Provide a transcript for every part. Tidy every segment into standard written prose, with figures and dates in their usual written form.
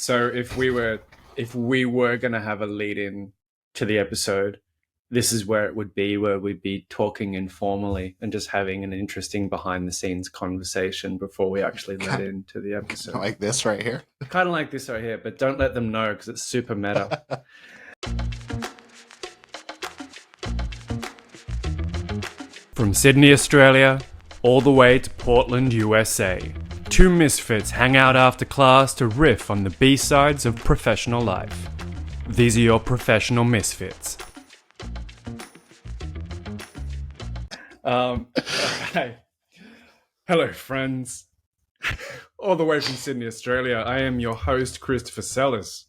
So if we were gonna have a lead in to the episode, this is where it would be, where we'd be talking informally and just having an interesting behind the scenes conversation before we actually let Kind into the of episode. like this right here. Kind of like this right here, but don't let them know because it's super meta. From Sydney, Australia, all the way to Portland, USA, two misfits hang out after class to riff on the B-sides of professional life. These are your professional misfits. Okay. Hello, friends. All the way from Sydney, Australia, I am your host, Christopher Sellis,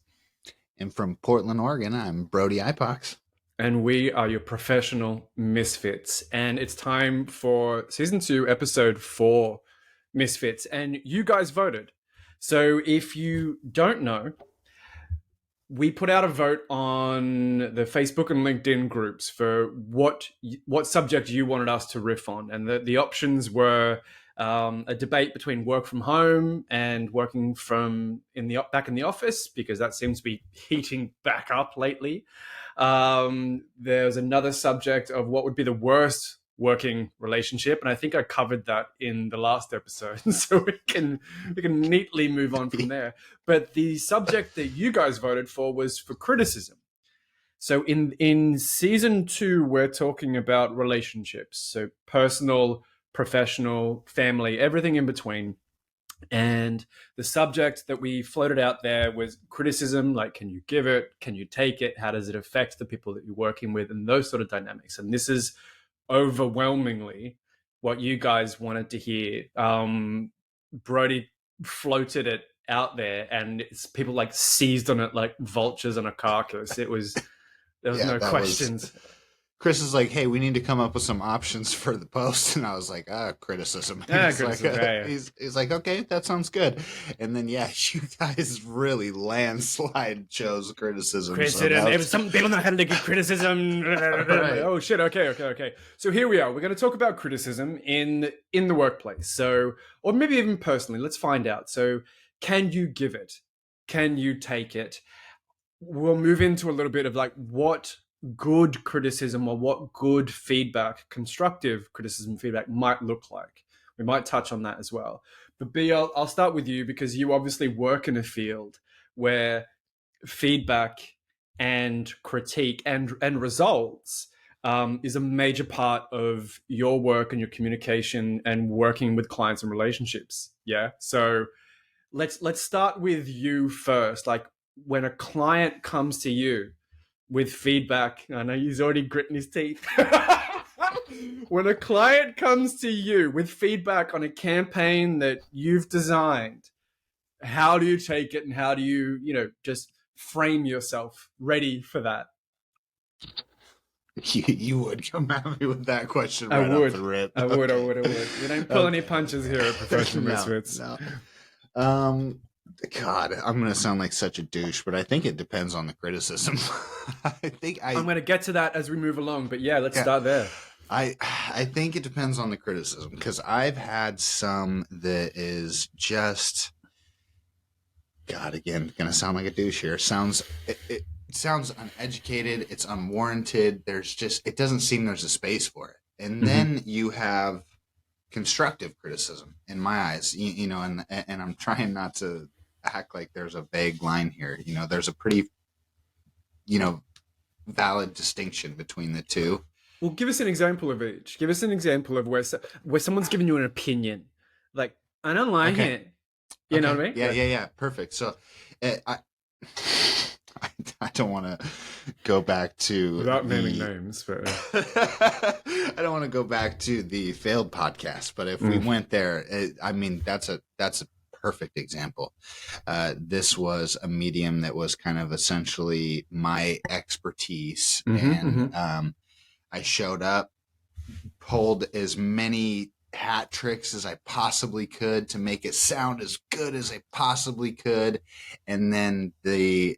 And from Portland, Oregon, I'm Brody Ipox. and we are your professional misfits. And it's time for season 2, episode 4, Misfits. And you guys voted. So if you don't know, we put out a vote on the Facebook and LinkedIn groups for what subject you wanted us to riff on, and the options were a debate between work from home and working from back in the office, because that seems to be heating back up lately. There's another subject of what would be the worst working relationship, and I think I covered that in the last episode, so we can neatly move on from there. But the subject that you guys voted for was for criticism. So in season 2, we're talking about relationships, so personal, professional, family, everything in between. And the subject that we floated out there was criticism, like, can you give it? Can you take it? How does it affect the people that you're working with? And those sort of dynamics. And this is overwhelmingly what you guys wanted to hear. Brody floated it out there, and people like seized on it like vultures on a carcass. There was Yeah, no that was. questions. Chris is like, hey, we need to come up with some options for the post, and I was like, criticism. And Yeah, criticism. Yeah, yeah. he's like, okay, that sounds good. And then yeah, you guys really landslide chose criticism. So Criticism. that If some people know how to give criticism. Like, right. oh shit. Okay. So here we are. We're going to talk about criticism in the workplace. So, or maybe even personally. Let's find out. So, can you give it? Can you take it? We'll move into a little bit of like what good criticism or what good feedback, constructive criticism feedback might look like. We might touch on that as well. But B, I'll start with you because you obviously work in a field where feedback and critique and results is a major part of your work and your communication and working with clients and relationships. Yeah. So let's start with you first. Like when a client comes to you with feedback, I know he's already gritting his teeth. When a client comes to you with feedback on a campaign that you've designed, how do you take it, and how do you, just frame yourself ready for that? You would come at me with that question I right off would. the rip. I would. Okay. I would. We don't pull any Okay. punches here at Professional No, Misfits. no. Um, God, I'm gonna sound like such a douche, but I think it depends on the criticism. I think I'm I going to get to that as we move along, but yeah, let's yeah, start there. I think it depends on the criticism because I've had some that is just God again gonna sound like a douche here. It sounds uneducated. It's unwarranted. There's just it doesn't seem there's a space for it. And Mm-hmm. then you have constructive criticism in my eyes. You know, and I'm trying not to act like there's a vague line here. You know, there's a pretty valid distinction between the two. Well, give us an example of each. Give us an example of where someone's giving you an opinion, like, I don't like Okay. it. You know Okay. what I mean? Yeah. Perfect. So, I I don't want to go back to Without naming the. names, but I don't want to go back to the failed podcast, but if we went there, I mean that's a perfect example. This was a medium that was kind of essentially my expertise, and I showed up, pulled as many hat tricks as I possibly could to make it sound as good as I possibly could. And then the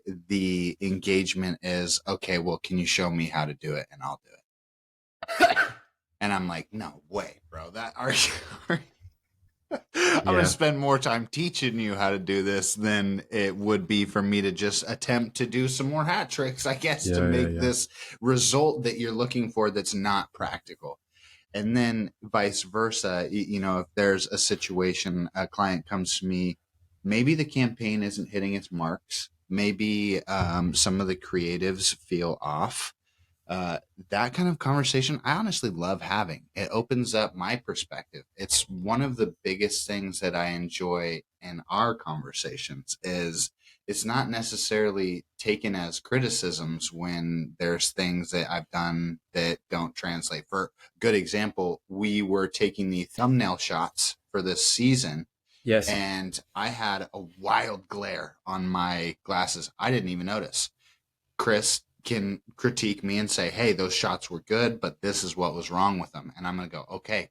engagement is, okay, well, can you show me how to do it? And I'll do it. And I'm like, no way, bro. That are you I'm going to Yeah. spend more time teaching you how to do this than it would be for me to just attempt to do some more hat tricks, I guess, to Yeah, yeah, make yeah. this result that you're looking for that's not practical. And then vice versa, you know, if there's a situation, a client comes to me, maybe the campaign isn't hitting its marks. Maybe some of the creatives feel off. uh, that kind of conversation I honestly love having. It opens up my perspective. It's one of the biggest things that I enjoy in our conversations is it's not necessarily taken as criticisms when there's things that I've done that don't translate. For good example, we were taking the thumbnail shots for this season Yes. and I had a wild glare on my glasses. I didn't even notice. Chris can critique me and say, "Hey, those shots were good, but this is what was wrong with them." And I'm going to go, "Okay,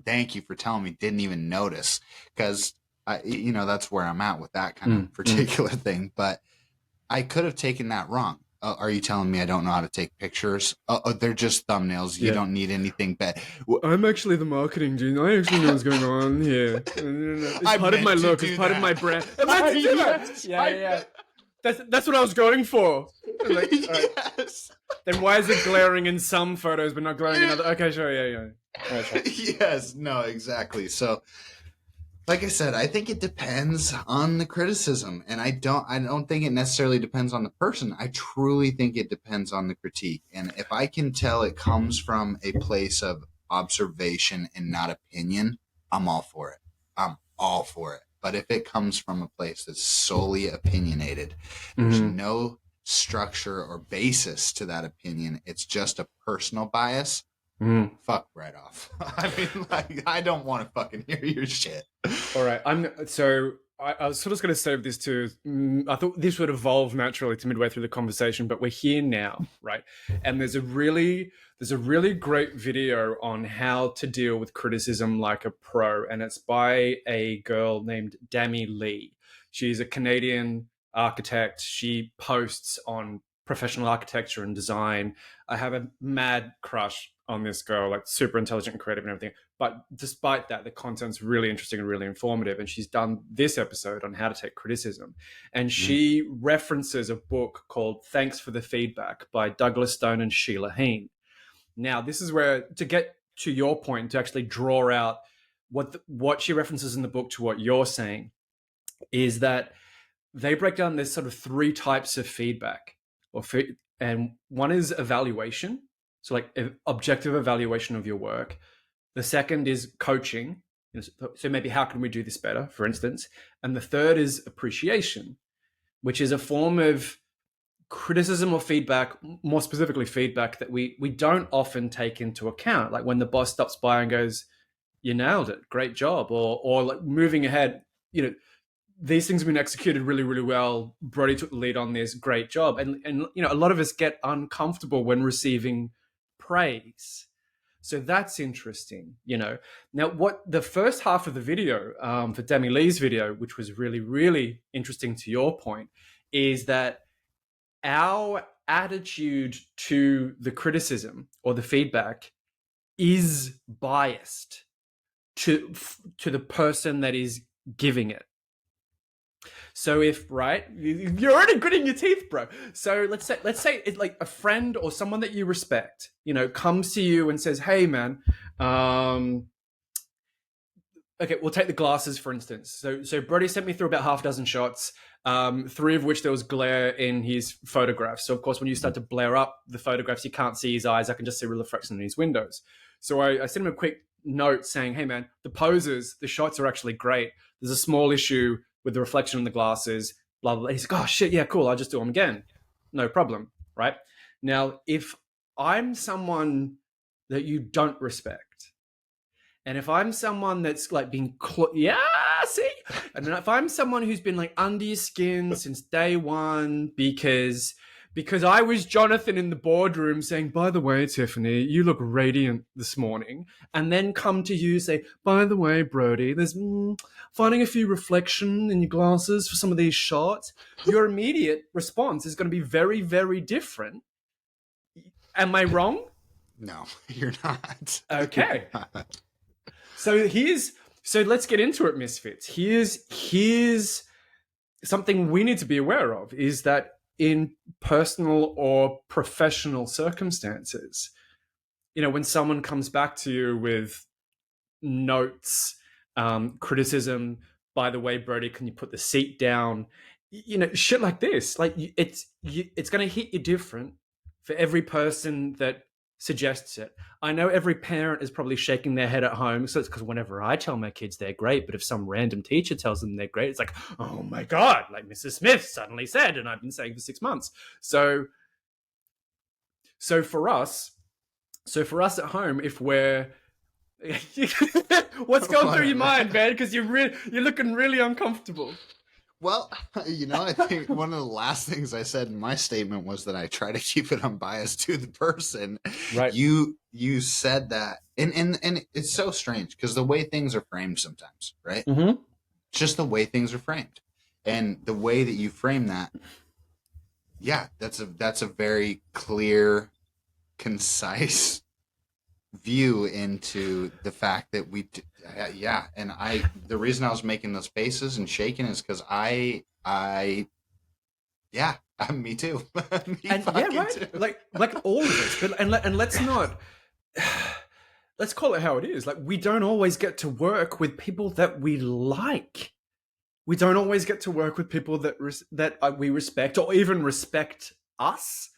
thank you for telling me. Didn't even notice." Because you know, that's where I'm at with that kind of Mm, mm. particular thing. But I could have taken that wrong. Are you telling me I don't know how to take pictures? They're just thumbnails. You Yeah. don't need anything better. I'm actually the marketing genius. I actually know what's going on here. It's I part of my meant to look. do It's part of my that. brand. I meant to do that. Yes, Yeah, yeah. That's what I was going for. Like, all right. yes. Then why is it glaring in some photos but not glaring in other? Okay, sure, yeah, yeah. All right, sure. Yes, no, exactly. So like I said, I think it depends on the criticism, and I don't think it necessarily depends on the person. I truly think it depends on the critique. And if I can tell it comes from a place of observation and not opinion, I'm all for it. I'm all for it. But if it comes from a place that's solely opinionated, there's Mm-hmm. no structure or basis to that opinion. It's just a personal bias. Mm. Fuck right off. I mean, like, I don't want to fucking hear your shit. All right. I was sort of going to save this to. I thought this would evolve naturally to midway through the conversation, but we're here now, right? And there's a really great video on how to deal with criticism like a pro, and it's by a girl named Dami Lee. She's a Canadian architect. She posts on professional architecture and design. I have a mad crush on this girl, like super intelligent and creative and everything. But despite that, the content's really interesting and really informative. And she's done this episode on how to take criticism. And she references a book called Thanks for the Feedback by Douglas Stone and Sheila Heen. Now, this is where, to get to your point, to actually draw out what she references in the book to what you're saying, is that they break down there's sort of three types of feedback, and one is evaluation. So like objective evaluation of your work. The second is coaching. So maybe how can we do this better, for instance? And the third is appreciation, which is a form of criticism or feedback, more specifically feedback that we don't often take into account. Like when the boss stops by and goes, "You nailed it, great job," or like moving ahead, these things have been executed really, really well. Brody took the lead on this, great job. And a lot of us get uncomfortable when receiving praise. So that's interesting. Now what the first half of the video, for Demi Lee's video, which was really, really interesting to your point, is that our attitude to the criticism or the feedback is biased to the person that is giving it. So if, right, you're already gritting your teeth, bro. So let's say it's like a friend or someone that you respect, comes to you and says, "Hey, man, okay, we'll take the glasses for instance. So Brody sent me through about half a dozen shots, three of which there was glare in his photographs. So of course, when you start to blare up the photographs, you can't see his eyes. I can just see reflection in his windows. So I sent him a quick note saying, "Hey, man, the shots are actually great. There's a small issue with the reflection in the glasses, blah, blah, blah." He's like, "Oh, shit, yeah, cool. I'll just do them again. No problem," right? Now, if I'm someone that you don't respect, and if I'm someone that's like been, see, and if I'm someone who's been like under your skin since day one because I was Jonathan in the boardroom saying, "By the way, Tiffany, you look radiant this morning," and then come to you say, "By the way, Brody, there's finding a few reflection in your glasses for some of these shots," your immediate response is going to be very, very different. Am I wrong? No, you're not. Okay. You're not. So here's So let's get into it, Misfits. Here's something we need to be aware of is that in personal or professional circumstances, when someone comes back to you with notes, criticism, by the way, Brody, can you put the seat down? Shit like this. Like it's going to hit you different for every person that suggests it. I know every parent is probably shaking their head at home. So it's because whenever I tell my kids they're great, but if some random teacher tells them they're great, it's like, oh my God, like Mrs. Smith suddenly said, and I've been saying for 6 months. So for us, at home, if we're what's going through your mind, man? Because you're looking really uncomfortable. Well, I think one of the last things I said in my statement was that I try to keep it unbiased to the person. Right. You said that, and it's so strange because the way things are framed sometimes, right? Mm-hmm. It's just the way things are framed, and the way that you frame that, yeah, that's a very clear, concise view into the fact that and the reason I was making those faces and shaking is because me too. And yeah, right, too. like all of us, but and let's not let's call it how it is. Like, we don't always get to work with people that we like. We don't always get to work with people that we respect or even respect us.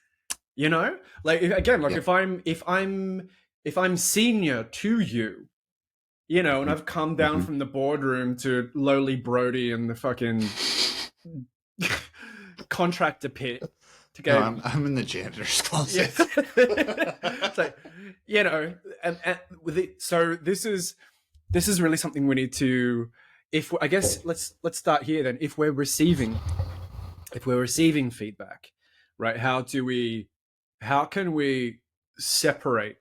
Like, again, like if I'm senior to you, and I've come down from the boardroom to lowly Brody and the fucking contractor pit to go. No, I'm in the janitor's closet. It's like, and with it. So this is really something we need to. I guess let's start here then. If we're receiving feedback, right? How can we separate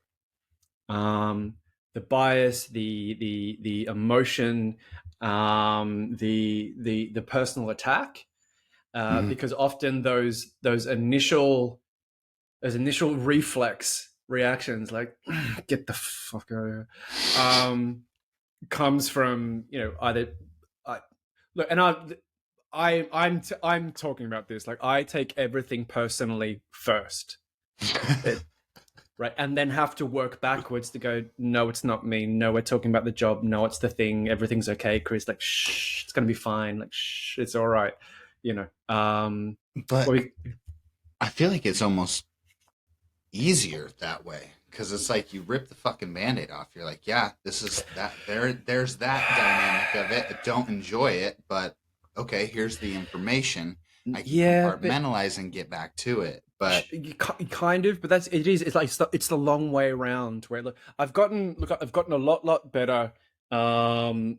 the bias, the emotion, the personal attack, because often those initial reflex reactions, like get the fuck out of here, comes from either look, and I'm talking about this, like, I take everything personally first. Right, and then have to work backwards to go, no, it's not me. No, we're talking about the job. No, it's the thing. Everything's okay, Chris. Like, shh, it's gonna be fine. Like, shh, it's all right. But I feel like it's almost easier that way because it's like you rip the fucking Band-Aid off. You're like, yeah, this is that. There's that dynamic of it. I don't enjoy it, but okay, here's the information. I can compartmentalize and get back to it. But kind of, but it's like it's the long way around. Where I've gotten a lot better now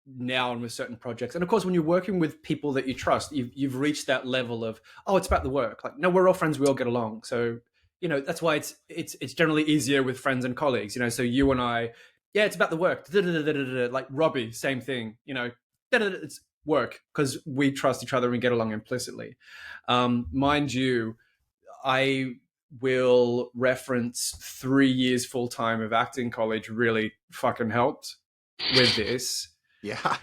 and with certain projects, and of course, when you're working with people that you trust, you've reached that level of, oh, it's about the work. Like, no, we're all friends, we all get along. So that's why it's generally easier with friends and colleagues. So you and I, yeah, it's about the work. Like Robbie, same thing. It's work because we trust each other and get along implicitly. Mind you, I will reference 3 years full-time of acting college really fucking helped with this. Yeah.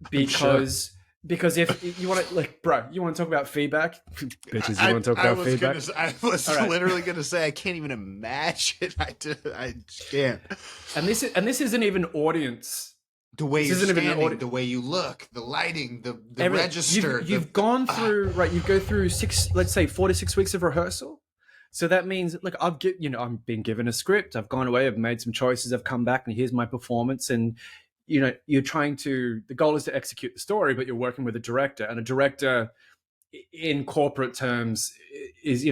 Because if you want to, like, bro, you want to talk about feedback? Bitches, you want to talk about feedback? I was literally going to say, I can't even imagine. I can't. And this isn't even audience. The way you're standing, the way you look, the lighting, the register. You've gone through, right, you go through 4 to 6 weeks of rehearsal. So that means, look, I'm being given a script. I've gone away, I've made some choices, I've come back, and here's my performance. And, you're the goal is to execute the story, but you're working with a director. And a director, in corporate terms, is,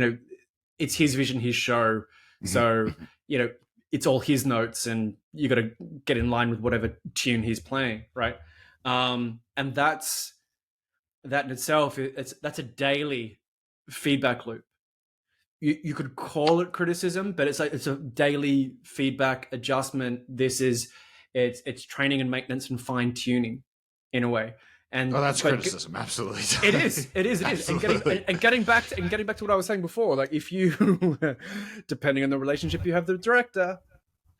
it's his vision, his show. So, it's all his notes, and you got to get in line with whatever tune he's playing, right? And that in itself, that's a daily feedback loop. You could call it criticism, but it's a daily feedback adjustment. It's training and maintenance and fine tuning, in a way. And that's criticism, absolutely. It is. And getting back to what I was saying before, like, if you, depending on the relationship you have with the director,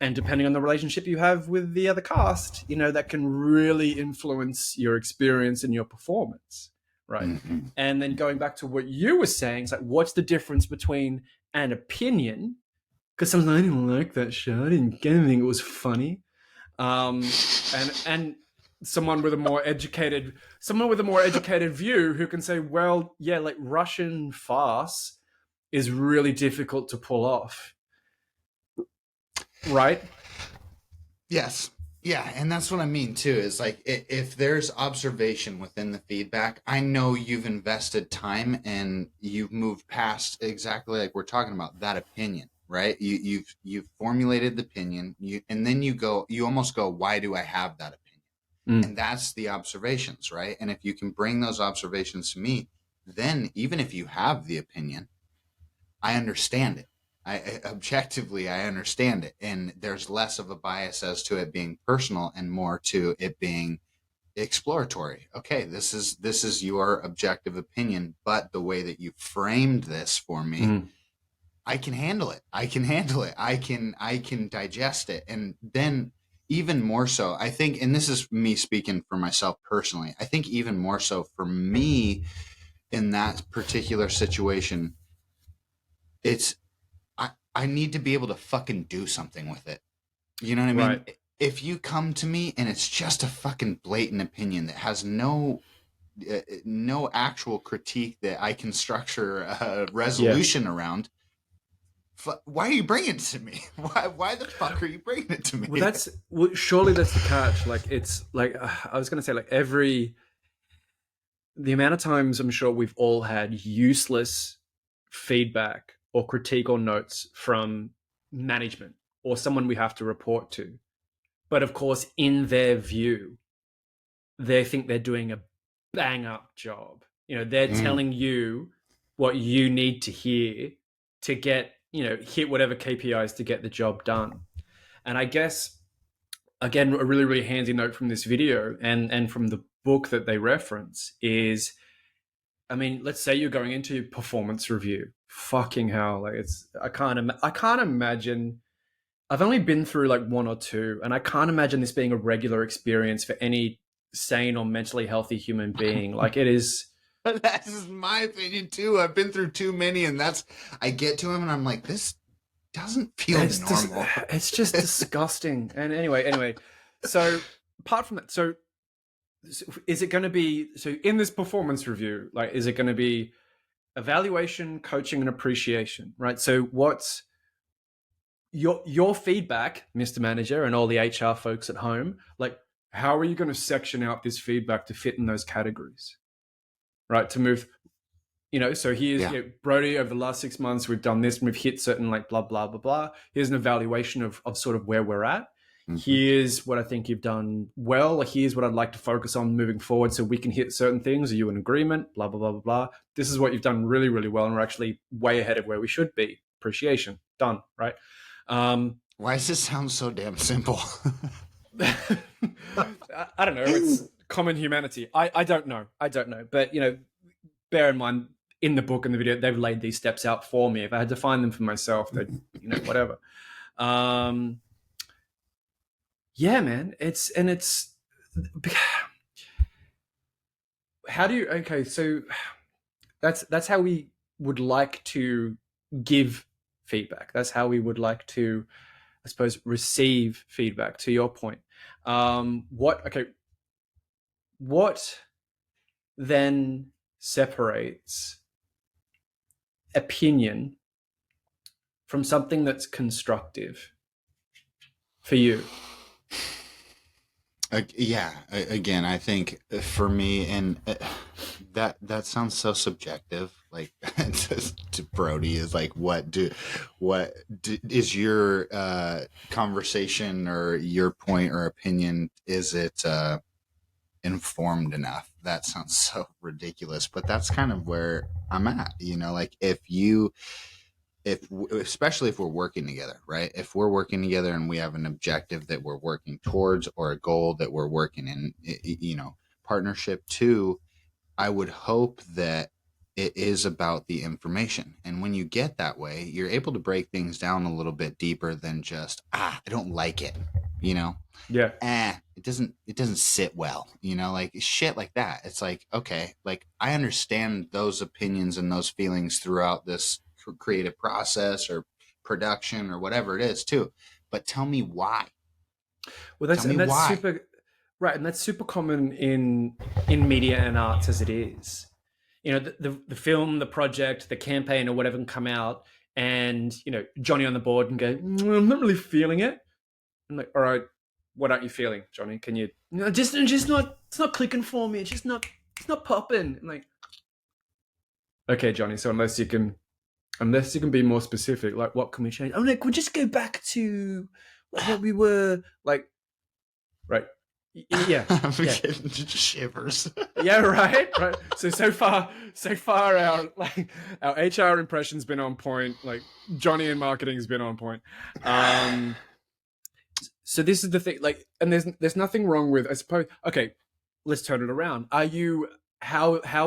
And depending on the relationship you have with the other cast, that can really influence your experience and your performance, right? Mm-hmm. And then going back to what you were saying, it's like, what's the difference between an opinion? Because someone's like, I didn't like that show, I didn't get anything, it was funny. And someone with a more educated view who can say, well, yeah, like Russian farce is really difficult to pull off, right? Yes. Yeah, and that's what I mean too. Is like if there's observation within the feedback, I know you've invested time and you've moved past exactly like we're talking about that opinion, right? You've formulated the opinion, and then you almost go, why do I have that opinion? Mm. And that's the observations, right? And if you can bring those observations to me, then even if you have the opinion, I understand it. Objectively, I understand it, and there's less of a bias as to it being personal and more to it being exploratory. Okay, this is your objective opinion, but the way that you framed this for me, Mm. I can handle it. I can handle it. I can digest it, and then even more so, I think, and this is me speaking for myself personally. I think even more so for me in that particular situation, it's I need to be able to fucking do something with it. You know what I mean? Right. If you come to me and it's just a fucking blatant opinion that has no actual critique that I can structure a Yeah. resolution around, why are you bringing it to me? Why the fuck are you bringing it to Well, me? surely that's the catch. Like, it's like, I was going to say, like, the amount of times I'm sure we've all had useless feedback or critique or notes from management or someone we have to report to. But of course, in their view, they think they're doing a bang up job. They're Mm. telling you what you need to hear to get, hit whatever KPIs to get the job done. And I guess, again, a really, really handy note from this video and from the book that they reference is, I mean, let's say you're going into performance review. Fucking hell, like I can't imagine. I've only been through like one or two, and I can't imagine this being a regular experience for any sane or mentally healthy human being. Like, it is. That is my opinion too. I've been through too many, and I get to him and I'm like, this doesn't feel normal. It's just disgusting. And anyway, so apart from that, so is it going to be in this performance review? Like, is it going to be evaluation, coaching, and appreciation? Right. So what's your feedback, Mr. Manager, and all the HR folks at home? Like, how are you going to section out this feedback to fit in those categories? Right. To move. So here's, Yeah. Brody, over the last 6 months, we've done this and we've hit certain, like, blah, blah, blah, blah. Here's an evaluation of sort of where we're at. Mm-hmm. Here's what I think you've done well. Here's what I'd like to focus on moving forward so we can hit certain things. Are you in agreement? Blah, blah, blah, blah, blah. This is what you've done really, really well. And we're actually way ahead of where we should be. Appreciation. Done. Right. Why does this sound so damn simple? I don't know. It's common humanity. I don't know. But, bear in mind, in the book and the video, they've laid these steps out for me. If I had to find them for myself, then, whatever. Yeah, man. It's how do you? Okay, so that's how we would like to give feedback. That's how we would like to, I suppose, receive feedback. To your point, what then separates opinion from something that's constructive for you? Yeah, again, I think for me, and that sounds so subjective. Like to Brody is like, is your conversation or your point or opinion? Is it informed enough? That sounds so ridiculous, but that's kind of where I'm at. Like if especially if we're working together, right? If we're working together and we have an objective that we're working towards or a goal that we're working in, partnership too, I would hope that it is about the information. And when you get that way, you're able to break things down a little bit deeper than just, I don't like it, you know? Yeah. It doesn't sit well, like shit like that. It's like, okay, like I understand those opinions and those feelings throughout this creative process or production or whatever it is too. But tell me why. Well, Tell me that's why. super right, and that's super common in media and arts as it is. You know, the film, the project, the campaign, or whatever can come out, and Johnny on the board and go, I'm not really feeling it. I'm like, all right, what aren't you feeling, Johnny? Can you? No, just not. It's not clicking for me. It's just not. It's not popping. I'm like, okay, Johnny. So unless you can be more specific, like what can we change? I'm like, we'll just go back to what we were like. Right. Yeah. I'm Yeah. getting shivers. Yeah. Right. Right. So far, our HR impression's been on point. Like Johnny in marketing has been on point. So this is the thing. Like, and there's nothing wrong with. I suppose. Okay. Let's turn it around. How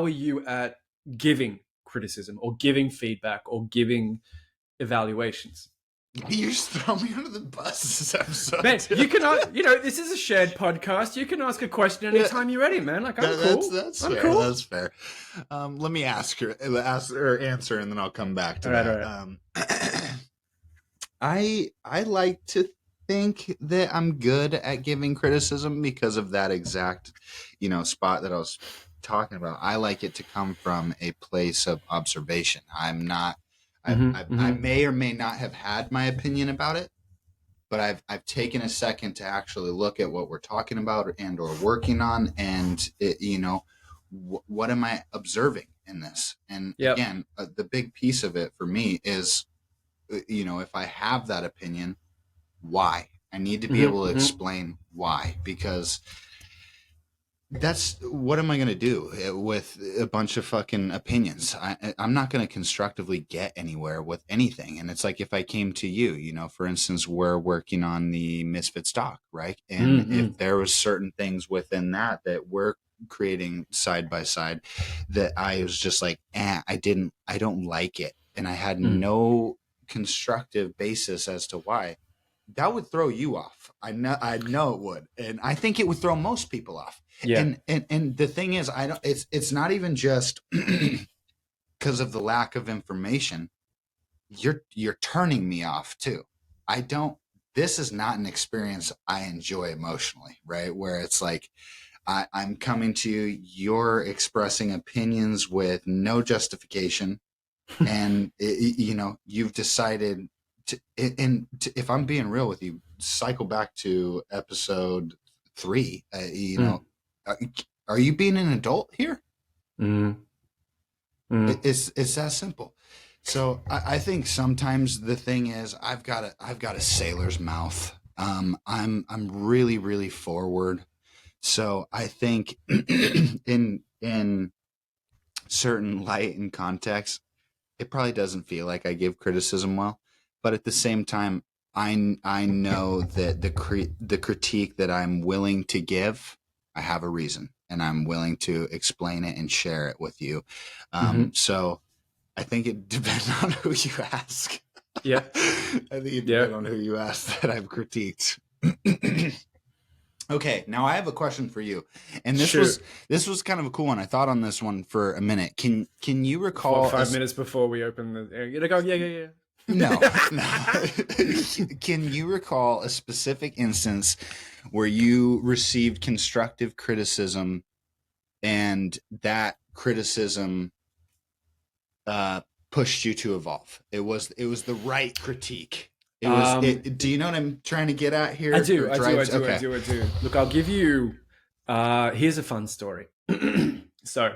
are you at giving criticism or giving feedback or giving evaluations? You just throw me under the bus this episode. Man, you can, this is a shared podcast. You can ask a question anytime you're ready, man. Like, I'm cool. That's I'm fair. cool. That's fair. Let me ask or answer, and then I'll come back to All that. right. I like to think that I'm good at giving criticism because of that exact, spot that I was talking about. I like it to come from a place of observation. I'm not. I may or may not have had my opinion about it, but I've taken a second to actually look at what we're talking about and or working on, and what am I observing in this? And Yep. again, the big piece of it for me is, if I have that opinion, why? I need to be able to explain why, because that's what am I going to do with a bunch of fucking opinions? I'm not going to constructively get anywhere with anything. And it's like if I came to you, for instance, we're working on the Misfits doc, right? And if there was certain things within that we're creating side by side that I was just like, I don't like it, and I had no constructive basis as to why, that would throw you off. I know it would, and I think it would throw most people off. Yeah. And the thing is, I don't. It's not even just because of the lack of information. You're turning me off too. I don't. This is not an experience I enjoy emotionally, right? Where it's like I'm coming to you, you're expressing opinions with no justification, and you've decided if I'm being real with you, cycle back to episode 3. Are you being an adult here? It's that simple. So I think sometimes the thing is I've got a sailor's mouth. I'm really really forward. So I think in certain light and context, it probably doesn't feel like I give criticism well, but at the same time, I know that the critique that I'm willing to give, I have a reason, and I'm willing to explain it and share it with you. So I think it depends on who you ask. Yeah. I think it depends on who you ask that I've critiqued. Okay, now I have a question for you, and this was kind of a cool one. I thought on this one for a minute. Can you recall 5 minutes before we open the? You're like, oh yeah. No. Can you recall a specific instance where you received constructive criticism, and that criticism pushed you to evolve? It was the right critique. Do you know what I'm trying to get at here? I do. Okay. Look, I'll give you. Here's a fun story. So,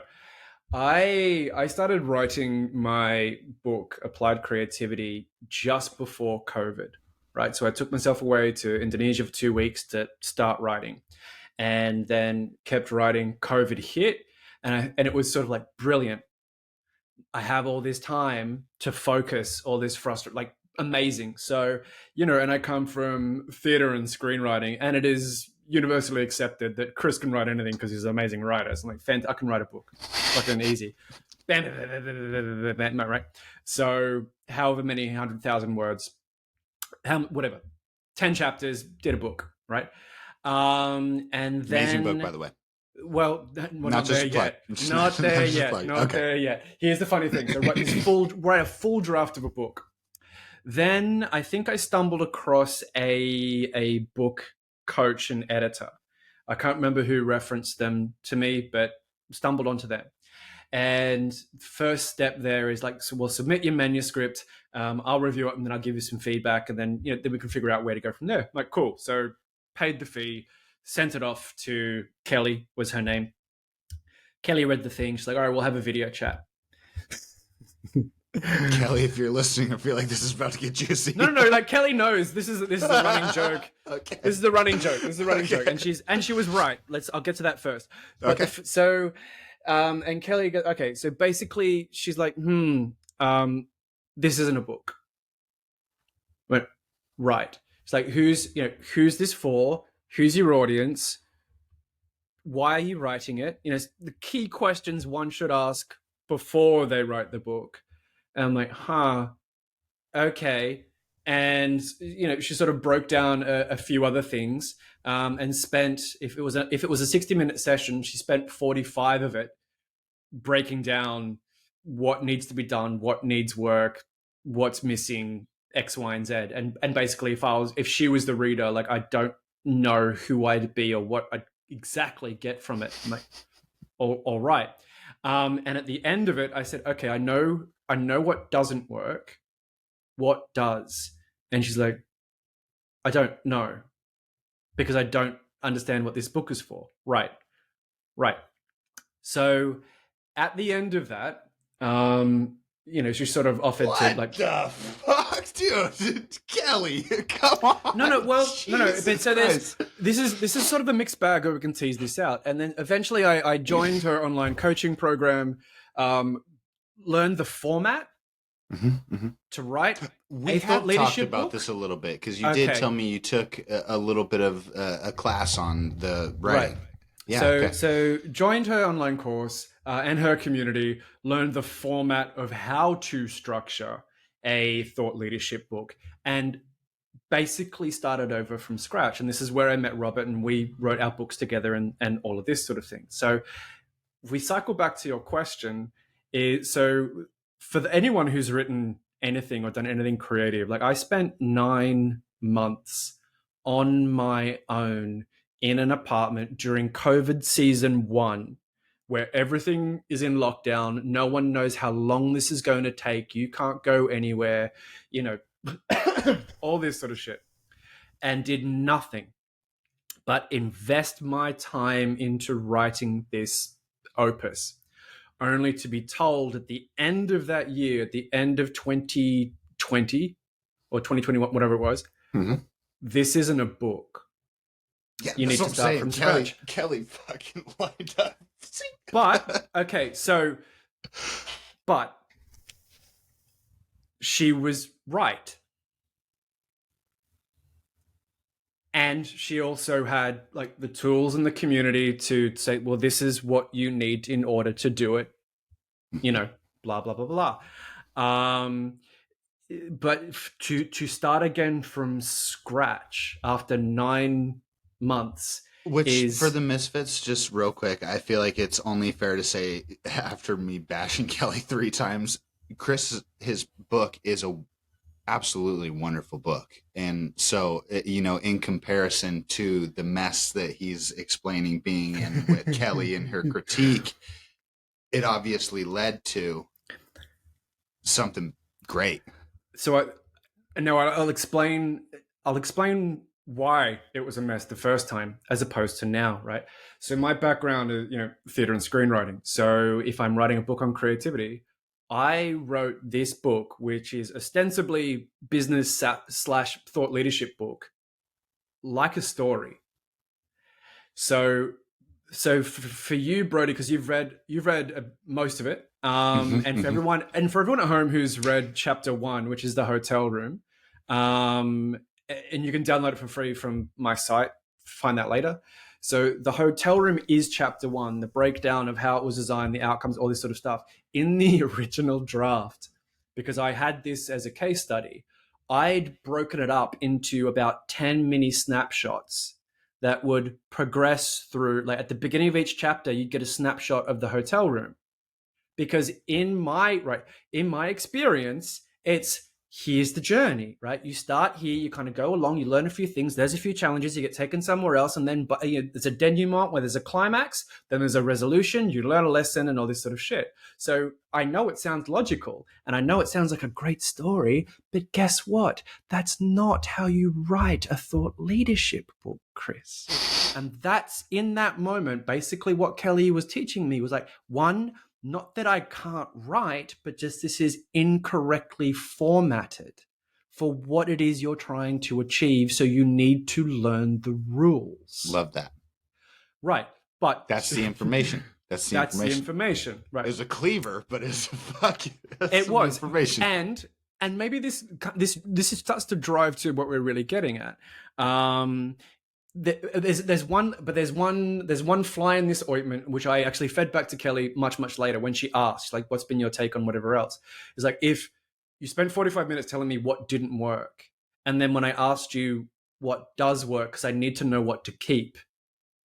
I started writing my book, Applied Creativity, just before COVID. Right, so I took myself away to Indonesia for 2 weeks to start writing, and then kept writing. COVID hit, and it was sort of like brilliant. I have all this time to focus, all this frustration, like amazing. So, and I come from theater and screenwriting, and it is universally accepted that Chris can write anything because he's an amazing writer. So I'm like, I can write a book. Fucking easy. bam, bam, bam, bam, bam, bam, bam, right? So however many 100,000 words, whatever, 10 chapters, did a book, right? And Amazing book, by then, the way. well, we're Not not there just a plug. yet. Not there Not just a yet. plug. Not Okay. there yet. Here's the funny thing. So write a full draft of a book. Then I think I stumbled across a book coach and editor. I can't remember who referenced them to me, but stumbled onto them. And first step there is like, so we'll submit your manuscript. I'll review it and then I'll give you some feedback, and then then we can figure out where to go from there. Like, cool. So paid the fee, sent it off to Kelly, was her name. Kelly read the thing. She's like, all right, we'll have a video chat. Kelly, if you're listening, I feel like this is about to get juicy. No. Like Kelly knows this is a running joke. Okay. This is a running joke, and she was right. I'll get to that first. But Okay. and Kelly goes, okay. So basically, she's like, this isn't a book. Went right. It's like, who's this for? Who's your audience? Why are you writing it? The key questions one should ask before they write the book. And I'm like, okay. And she sort of broke down a few other things, and spent, if it was a 60-minute session, she spent 45 of it breaking down what needs to be done, what needs work, what's missing, X, Y, and Z. And basically, if she was the reader, like, I don't know who I'd be or what I'd exactly get from it. I'm like, all right. And at the end of it, I said, okay, I know what doesn't work. What does? And she's like, I don't know, because I don't understand what this book is for. Right. So at the end of that, she sort of offered to, like, what the fuck, dude? Kelly, come on. No. Well, no. But Jesus so Christ. this is sort of a mixed bag, where we can tease this out. And then eventually, I joined her online coaching program, learned the format to write We a have thought leadership talked about book. this a little bit, because you did tell me you took a little bit of a class on the writing. Right. Yeah. So joined her online course and her community, learned the format of how to structure a thought leadership book, and basically started over from scratch. And this is where I met Robert, and we wrote our books together, and all of this sort of thing. So if we cycle back to your question, so for anyone who's written anything or done anything creative, like, I spent 9 months on my own in an apartment during COVID season 1, where everything is in lockdown. No one knows how long this is going to take. You can't go anywhere, all this sort of shit, and did nothing but invest my time into writing this opus, only to be told at the end of that year, at the end of 2020 or 2021, whatever it was, this isn't a book. Yeah, You need to start from scratch. Kelly fucking lined up. But but she was right. And she also had, like, the tools in the community to say, well, this is what you need in order to do it, blah, blah, blah, blah. But to start again from scratch after 9 months, Which, for the Misfits, just real quick, I feel like it's only fair to say, after me bashing Kelly 3 times, his book is a absolutely wonderful book. And so, in comparison to the mess that he's explaining being in with Kelly and her critique, it obviously led to something great. So I'll explain why it was a mess the first time as opposed to now, right? So my background is, theater and screenwriting. So if I'm writing a book on creativity, I wrote this book, which is ostensibly business / thought leadership book, like a story. So for you, Brody, because you've read most of it, and for everyone at home who's read chapter 1, which is the hotel room, and you can download it for free from my site. Find that later. So the hotel room is chapter 1, the breakdown of how it was designed, the outcomes, all this sort of stuff. In the original draft, because I had this as a case study, I'd broken it up into about 10 mini snapshots that would progress through. Like at the beginning of each chapter, you'd get a snapshot of the hotel room. Because in my experience, it's here's the journey, right? You start here, you kind of go along, you learn a few things, there's a few challenges, you get taken somewhere else, and then there's a denouement where there's a climax, then there's a resolution, you learn a lesson and all this sort of shit. So I know it sounds logical, and I know it sounds like a great story, but guess what? That's not how you write a thought leadership book, Chris. And that's in that moment, basically what Kelly was teaching me was like, one, not that I can't write, but just this is incorrectly formatted for what it is you're trying to achieve. So you need to learn the rules. Love that. Right. But that's the information. That's the information. Right. It was a cleaver, but it's it was information. And maybe this starts to drive to what we're really getting at. There's one fly in this ointment, which I actually fed back to Kelly much later when she asked, like, what's been your take on whatever else? It's like, if you spent 45 minutes telling me what didn't work, and then when I asked you what does work, because I need to know what to keep,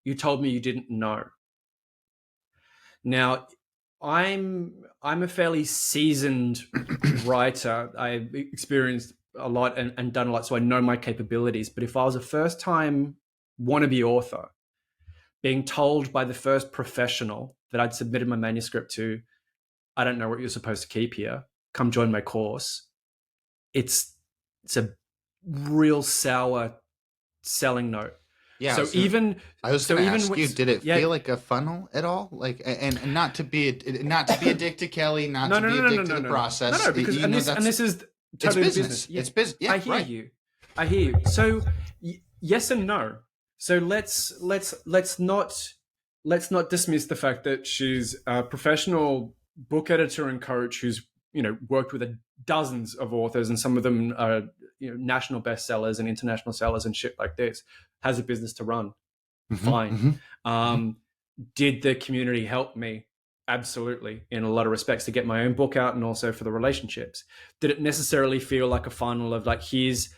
you told me you didn't know. Now, I'm a fairly seasoned writer. I've experienced a lot and done a lot, so I know my capabilities. But if I was a first-time wannabe author being told by the first professional that I'd submitted my manuscript to, I don't know what you're supposed to keep here, come join my course, it's a real sour selling note. Yeah. So I was going to ask you, did it feel like a funnel at all? Like, and not to be a dick to Kelly, not to be a dick to the process. No, because this is totally business. It's business. Yeah, I hear you. So yes and no. So let's not dismiss the fact that she's a professional book editor and coach who's worked with dozens of authors, and some of them are national bestsellers and international sellers and shit like this. Has a business to run. Fine. Did the community help me? Absolutely, in a lot of respects, to get my own book out and also for the relationships. Did it necessarily feel like a funnel of like, here's,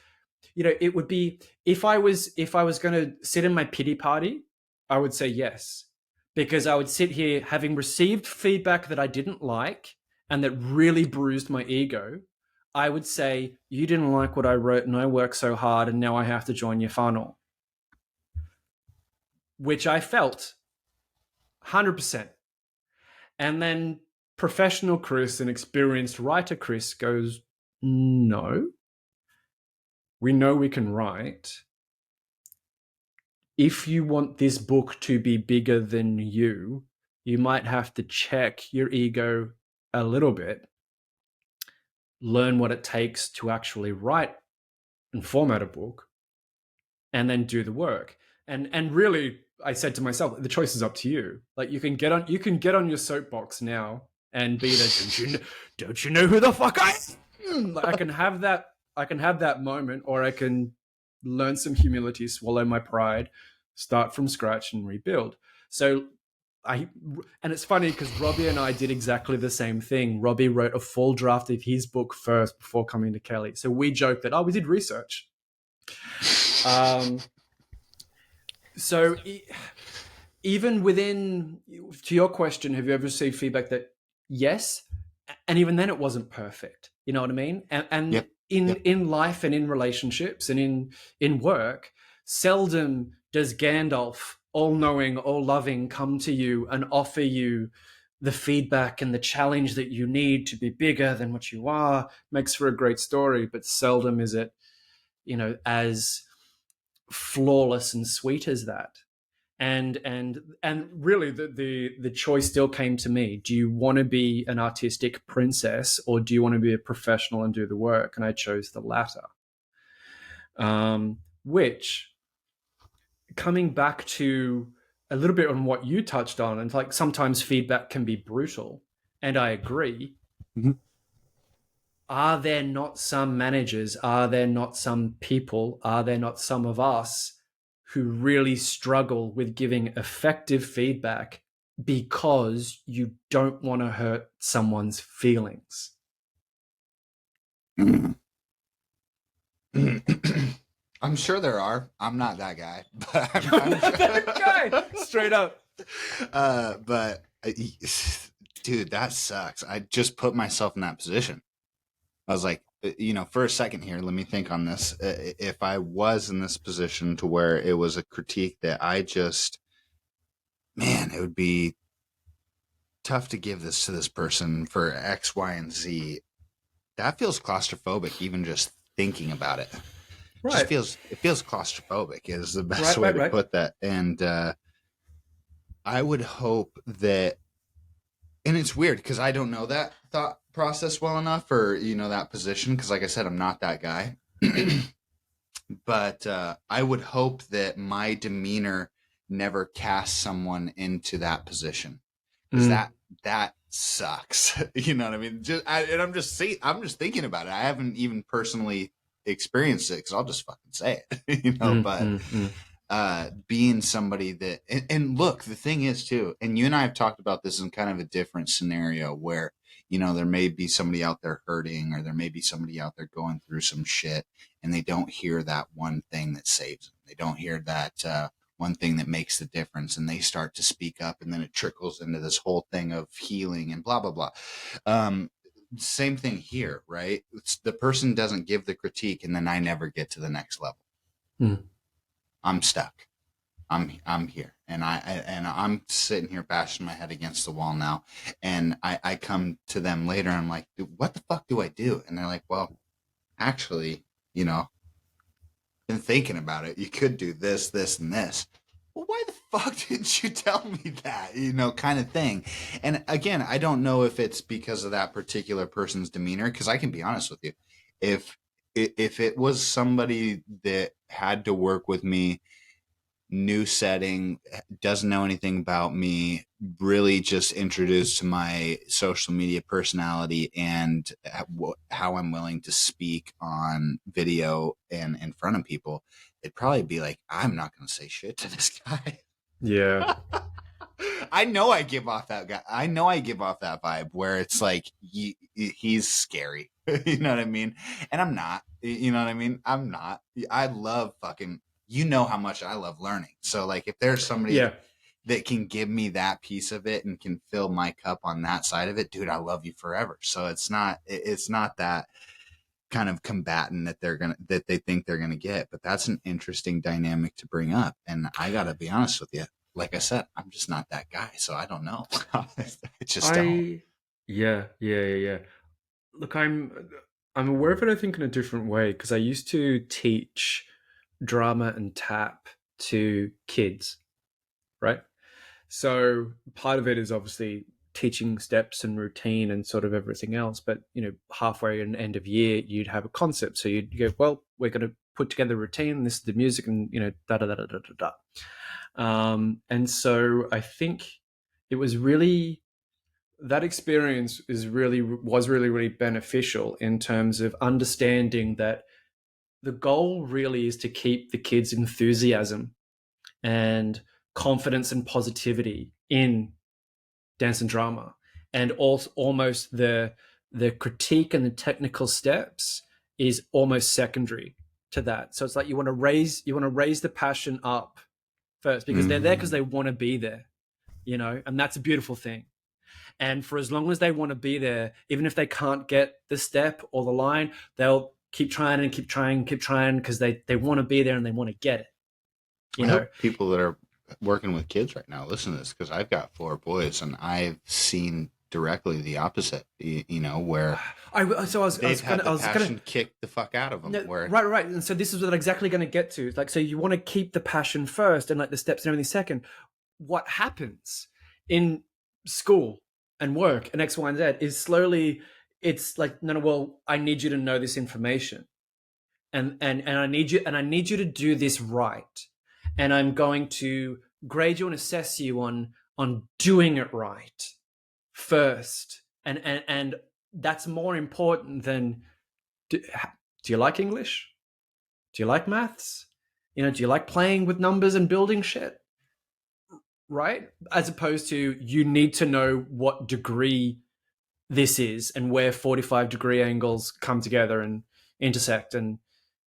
it would be, if I was going to sit in my pity party, I would say yes, because I would sit here having received feedback that I didn't like and that really bruised my ego. I would say, you didn't like what I wrote and I worked so hard and now I have to join your funnel. Which I felt 100%. And then professional Chris and experienced writer Chris goes, no, we know we can write. If you want this book to be bigger than you might have to check your ego a little bit, learn what it takes to actually write and format a book, and then do the work. And really, I said to myself, the choice is up to you. Like, you can get on your soapbox now and be the don't you know who the fuck I am? I can have that moment, or I can learn some humility, swallow my pride, start from scratch and rebuild. So and it's funny because Robbie and I did exactly the same thing. Robbie wrote a full draft of his book first before coming to Kelly. So we joked that, we did research. So even within, to your question, have you ever received feedback that yes, and even then it wasn't perfect? You know what I mean? And yep. In life and in relationships and in work, seldom does Gandalf, all-knowing, all-loving, come to you and offer you the feedback and the challenge that you need to be bigger than what you are. Makes for a great story, but seldom is it, as flawless and sweet as that. And really the choice still came to me. Do you want to be an artistic princess, or do you want to be a professional and do the work? And I chose the latter. Which, coming back to a little bit on what you touched on, and like sometimes feedback can be brutal, and I agree. Mm-hmm. Are there not some managers, are there not some people, are there not some of us who really struggle with giving effective feedback because you don't want to hurt someone's feelings. I'm sure there are. I'm not that guy, but I'm not that guy. Straight up. But dude, that sucks. I just put myself in that position. I was like, for a second here, let me think on this. If I was in this position to where it was a critique that man, it would be tough to give this to this person for X, Y, and Z. That feels claustrophobic, even just thinking about it. Right. It feels claustrophobic is the best way to put that. And I would hope that, and it's weird because I don't know that thought process well enough, or that position, because like I said, I'm not that guy. But I would hope that my demeanor never casts someone into that position, because that sucks. You know what I mean? I'm just thinking about it. I haven't even personally experienced it, because I'll just fucking say it. Being somebody that, and look, the thing is too, and you and I have talked about this in kind of a different scenario where, there may be somebody out there hurting, or there may be somebody out there going through some shit, and they don't hear that one thing that saves them. They don't hear that one thing that makes the difference, and they start to speak up, and then it trickles into this whole thing of healing and blah, blah, blah. Same thing here, right? The person doesn't give the critique, and then I never get to the next level. I'm stuck. I'm here, and I'm sitting here bashing my head against the wall now. And I come to them later, and I'm like, what the fuck do I do? And they're like, well, actually, been thinking about it. You could do this, this, and this. Well, why the fuck didn't you tell me that? Kind of thing. And again, I don't know if it's because of that particular person's demeanor, because I can be honest with you. If it was somebody that had to work with me, new setting, doesn't know anything about me, really just introduced to my social media personality and how I'm willing to speak on video and in front of people, it'd probably be like, I'm not going to say shit to this guy. Yeah. I know I give off that vibe where it's like he's scary. You know what I mean? And I'm not. You know what I mean? I'm not. I love fucking. You know how much I love learning. So like, if there's somebody that can give me that piece of it and can fill my cup on that side of it, dude, I love you forever. So it's not that kind of combatant that they think they're gonna get. But that's an interesting dynamic to bring up. And I gotta be honest with you. Like I said, I'm just not that guy, so I don't know. I just don't. Yeah. Look, I'm aware of it, I think, in a different way, because I used to teach drama and tap to kids, right? So part of it is obviously teaching steps and routine and sort of everything else. But, halfway and end of year, you'd have a concept. So you'd go, well, we're going to put together a routine. This is the music and, da, da, da, da, da, da. And so I think it was really, that experience was really beneficial in terms of understanding that the goal really is to keep the kids' enthusiasm and confidence and positivity in dance and drama, and also almost the critique and the technical steps is almost secondary to that. So it's like you want to raise the passion up first, because they're there because they want to be there, and that's a beautiful thing. And for as long as they want to be there, even if they can't get the step or the line, they'll keep trying and keep trying because they want to be there and they want to get it. I hope people that are working with kids right now listen to this, because I've got 4 boys and I've seen directly the opposite. Where I was gonna kick the fuck out of them. No, right. And so this is what I'm exactly going to get to. Like, so you want to keep the passion first and like the steps and everything second. What happens in school and work and X, Y, and Z is slowly, it's like, no, well, I need you to know this information, and I need you to do this right, and I'm going to grade you and assess you on doing it right first, and that's more important than do you like English? Do you like maths? Do you like playing with numbers and building shit? Right? As opposed to you need to know what degree this is and where 45-degree angles come together and intersect and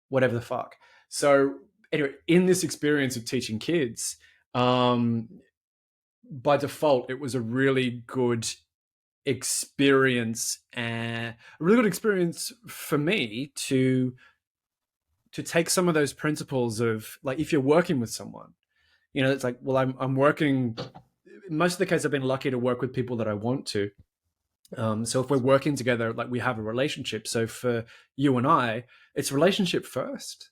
whatever the fuck. So anyway, in this experience of teaching kids, by default, it was a really good experience and a really good experience for me to take some of those principles of, like, if you're working with someone, it's like, well, I'm working. Most of the case, I've been lucky to work with people that I want to. So if we're working together, like, we have a relationship. So for you and I, it's relationship first,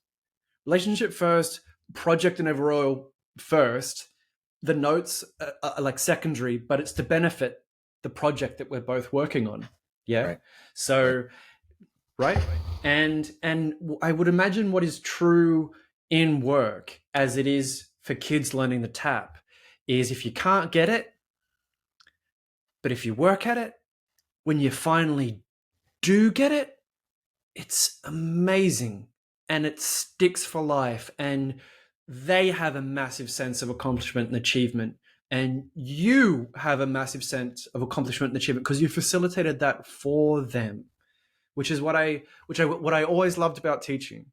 project and overall first. The notes are like secondary, but it's to benefit the project that we're both working on. Yeah. Right. So, right. And I would imagine what is true in work as it is for kids learning the tap is, if you can't get it, but if you work at it, when you finally do get it, it's amazing and it sticks for life, and they have a massive sense of accomplishment and achievement, and you have a massive sense of accomplishment and achievement because you facilitated that for them, which is what I always loved about teaching.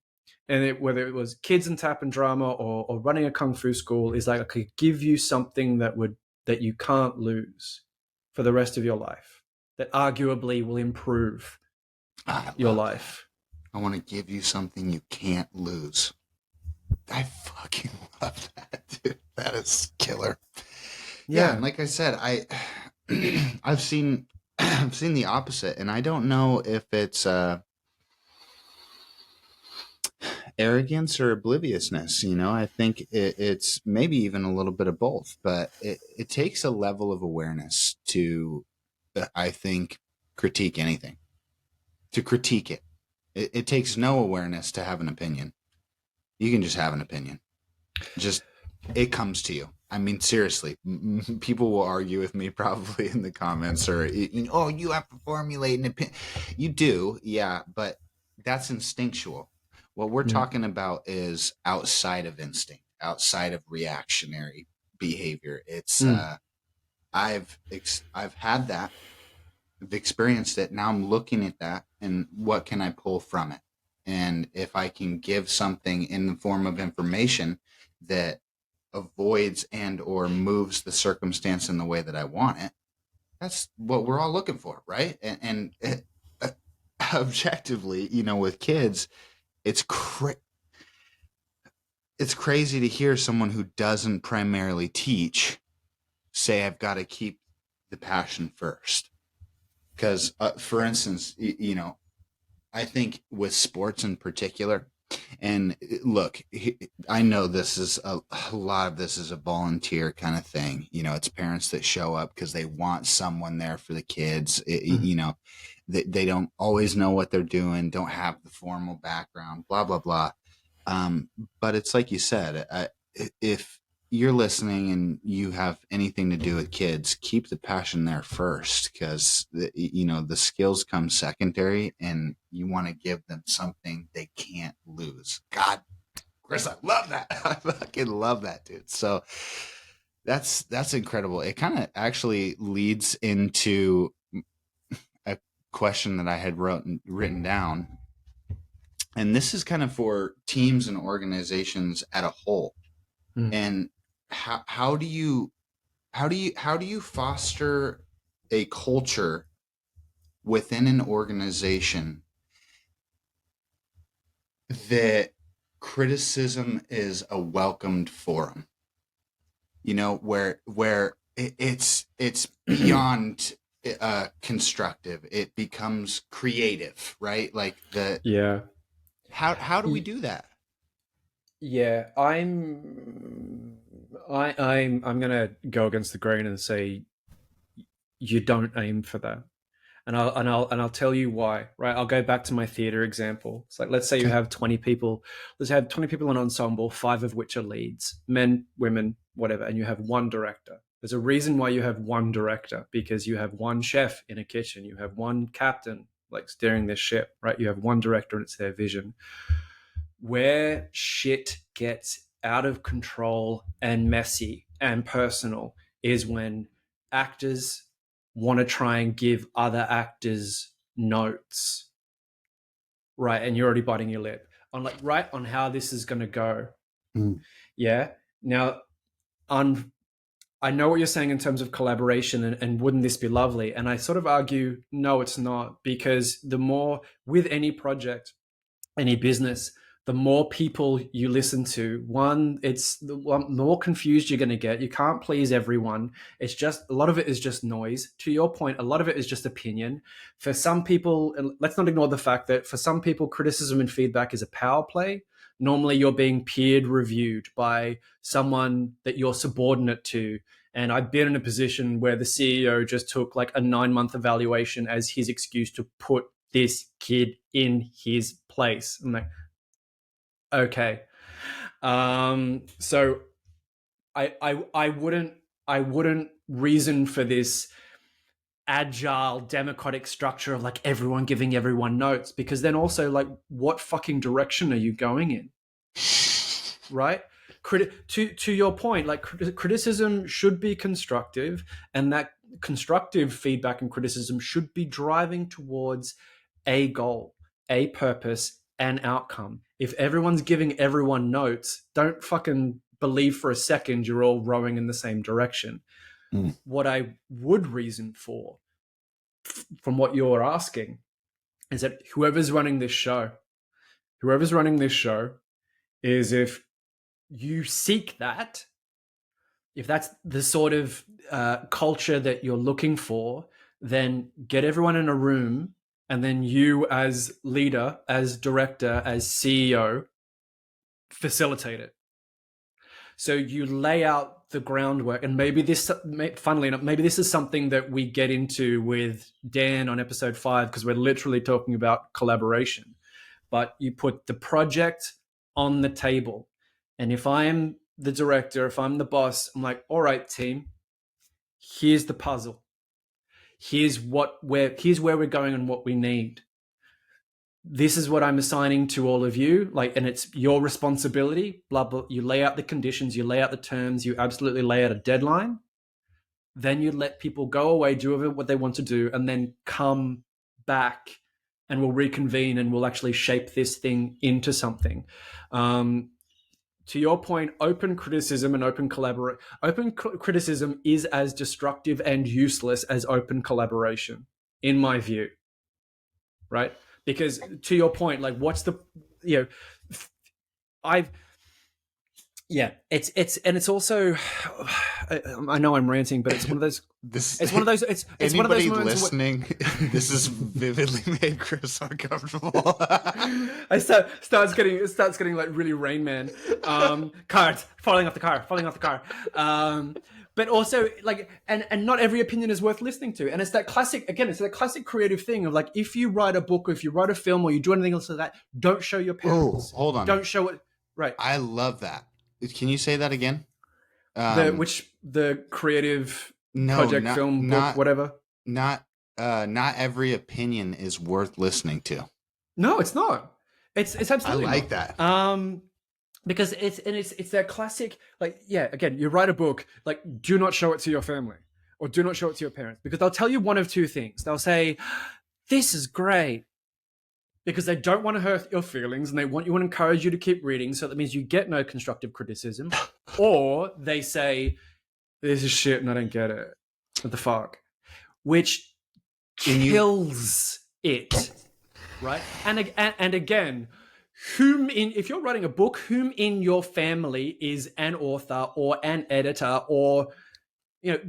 And whether it was kids and tap and drama or running a kung fu school, is like, I could give you something that you can't lose for the rest of your life, that arguably will improve your life. I want to give you something you can't lose. I fucking love that, dude. That is killer. Yeah, and like I said, I've seen the opposite, and I don't know if it's arrogance or obliviousness. I think it's maybe even a little bit of both, but it takes a level of awareness to, I think, critique anything. To critique it. It takes no awareness to have an opinion. You can just have an opinion. Just, it comes to you. I mean, seriously, people will argue with me probably in the comments, or, oh, you have to formulate an opinion. You do, yeah, but that's instinctual. What we're talking about is outside of instinct, outside of reactionary behavior. It's I've had that. I've experienced it. Now I'm looking at that, and what can I pull from it? And if I can give something in the form of information that avoids and or moves the circumstance in the way that I want it, that's what we're all looking for, right? And objectively, with kids, it's it's crazy to hear someone who doesn't primarily teach say, I've got to keep the passion first. Because, for instance, I think with sports in particular, and look, I know this is a lot of this is a volunteer kind of thing. It's parents that show up because they want someone there for the kids. They don't always know what they're doing, don't have the formal background, blah, blah, blah. But it's like you said, if you're listening and you have anything to do with kids, keep the passion there first, because the skills come secondary, and you want to give them something they can't lose. God, Chris, I love that. I fucking love that, dude. So that's incredible. It kind of actually leads into a question that I had written down, and this is kind of for teams and organizations at a whole. And how do you foster a culture within an organization that criticism is a welcomed forum? Where it's beyond constructive, it becomes creative, right? Like how do we do that? Yeah, I'm gonna go against the grain and say you don't aim for that, and I'll tell you why. Right, I'll go back to my theater example. It's like, let's say you have 20 people. Let's have 20 people in an ensemble, 5 of which are leads, men, women, whatever, and you have one director. There's a reason why you have one director, because you have one chef in a kitchen, you have one captain like steering this ship, right? You have one director, and it's their vision. where shit gets out of control and messy and personal is when actors want to try and give other actors notes, right? And you're already biting your lip on like right on how this is going to go. Yeah. Now, I know what you're saying in terms of collaboration and wouldn't this be lovely? And I sort of argue, no, it's not, because the more with any project, any business, the more people you listen to, one, it's the more confused you're going to get. You can't please everyone. It's just a lot of it is just noise. To your point, a lot of it is just opinion. For some people, and let's not ignore the fact that for some people, criticism and feedback is a power play. Normally, you're being peer reviewed by someone that you're subordinate to. And I've been in a position where the CEO just took like a 9-month evaluation as his excuse to put this kid in his place. I'm like, okay. So I wouldn't reason for this agile democratic structure of like everyone giving everyone notes, because then also like what fucking direction are you going in? Right? To your point, like criticism should be constructive, and that constructive feedback and criticism should be driving towards a goal, a purpose, an outcome. If everyone's giving everyone notes, don't fucking believe for a second you're all rowing in the same direction. What I would reason for, from what you're asking, is that whoever's running this show is, if you seek that, if that's the sort of culture that you're looking for, then get everyone in a room, and then you as leader, as director, as CEO, facilitate it. So you lay out the groundwork, and maybe this, funnily enough, maybe this is something that we get into with Dan on episode 5, because we're literally talking about collaboration. But you put the project on the table, and if I am the director, if I'm the boss, I'm like, all right, team, here's the puzzle. Here's where we're going and what we need. This is what I'm assigning to all of you, like, and it's your responsibility, blah, blah. You lay out the conditions, you lay out the terms, you absolutely lay out a deadline. Then you let people go away, do what they want to do, and then come back and we'll reconvene and we'll actually shape this thing into something. To your point, open criticism and open criticism is as destructive and useless as open collaboration, in my view. Right? Because to your point, like, what's the, it's also, I know I'm ranting, but it's one of those. It's one of those. It's one of those moments listening. This is vividly made Chris uncomfortable. It starts getting like really Rain Man. Cars falling off the car. But also like, and not every opinion is worth listening to. And it's that classic, again, it's that classic creative thing of like, if you write a book or if you write a film or you do anything else like that, don't show your parents. Oh, hold on. Don't show it. Right. I love that. Can you say that again? The creative project, film, book, whatever. Not every opinion is worth listening to. No, it's not. It's absolutely. I like not. that. Because it's that classic, like, yeah, again, you write a book, like, do not show it to your family or do not show it to your parents, because they'll tell you one of two things. They'll say, this is great, because they don't want to hurt your feelings and they want to encourage you to keep reading. So that means you get no constructive criticism. Or they say, this is shit and I don't get it. What the fuck? Which kills it, right? And again, if you're writing a book, whom in your family is an author or an editor, or,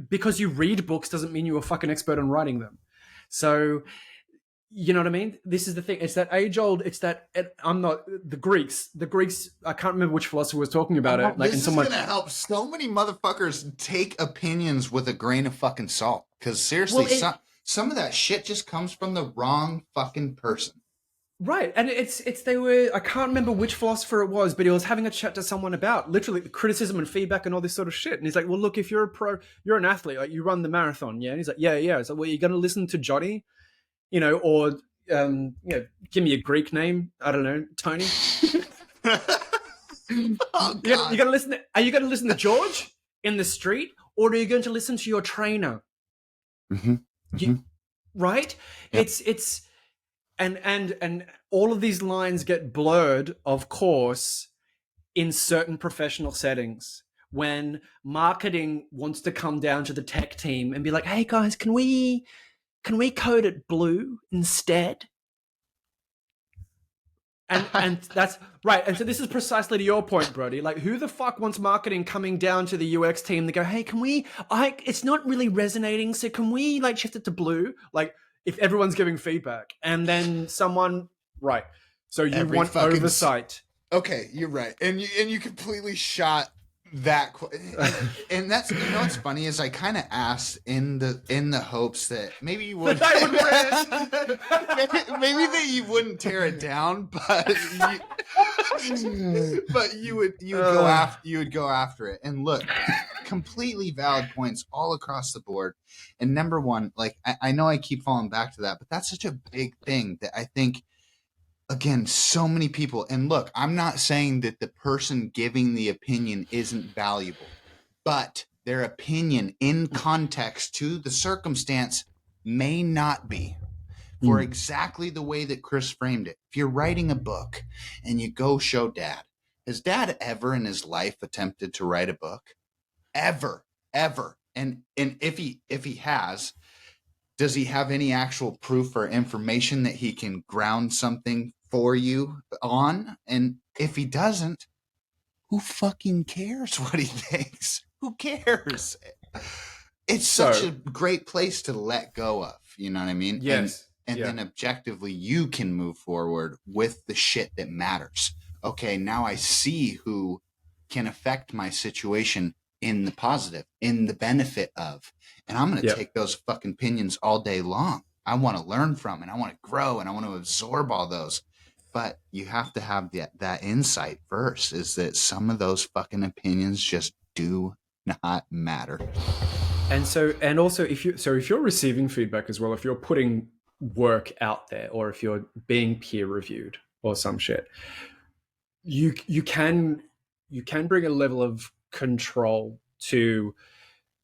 because you read books doesn't mean you're a fucking expert on writing them. So, you know what I mean? This is the thing. It's that age old. It's that I'm not the Greeks. I can't remember which philosopher was talking about it. Like, this is gonna help so many motherfuckers take opinions with a grain of fucking salt. Because seriously, some of that shit just comes from the wrong fucking person. Right, and I can't remember which philosopher it was, but he was having a chat to someone about literally criticism and feedback and all this sort of shit. And he's like, well, look, if you're you're an athlete, like, you run the marathon, yeah? And he's like, yeah. It's like, well, you're going to listen to Johnny, or give me a Greek name. I don't know, Tony. Oh You God. got to listen. Are you going to listen to George in the street, or are you going to listen to your trainer? Mm-hmm. You, Mm-hmm. right? Yep. It's and all of these lines get blurred, of course, in certain professional settings when marketing wants to come down to the tech team and be like, "Hey guys, can we code it blue instead?" And that's right. And so this is precisely to your point, Brody. Like, who the fuck wants marketing coming down to the UX team to go, "Hey, can we? It's not really resonating. So can we like shift it to blue?" Like, if everyone's giving feedback, and then someone, right? So you Every want fucking oversight. Okay, you're right, and you completely shot that, and that's, you know what's funny is I kind of asked in the hopes that maybe you would That I would rant. maybe that you wouldn't tear it down, but you would go after it. And look, completely valid points all across the board. And number one, like I know I keep falling back to that, but that's such a big thing that I think, again, so many people, and look, I'm not saying that the person giving the opinion isn't valuable, but their opinion in context to the circumstance may not be, for exactly the way that Chris framed it. If you're writing a book and you go show dad, has dad ever in his life attempted to write a book? Ever. And if he has, does he have any actual proof or information that he can ground something for you on? And if he doesn't, who fucking cares what he thinks? Who cares? It's such a So great place to let go of, you know what I mean? yes, And yeah, then objectively you can move forward with the shit that matters. Okay, now I see who can affect my situation in the positive, in the benefit of. And I'm going to yeah. take those fucking opinions all day long. I want to learn from and I want to grow and I want to absorb all those. But you have to have that insight first, is that some of those fucking opinions just do not matter. And so, and also, if you're receiving feedback as well, if you're putting work out there, or if you're being peer reviewed or some shit, you can bring a level of control to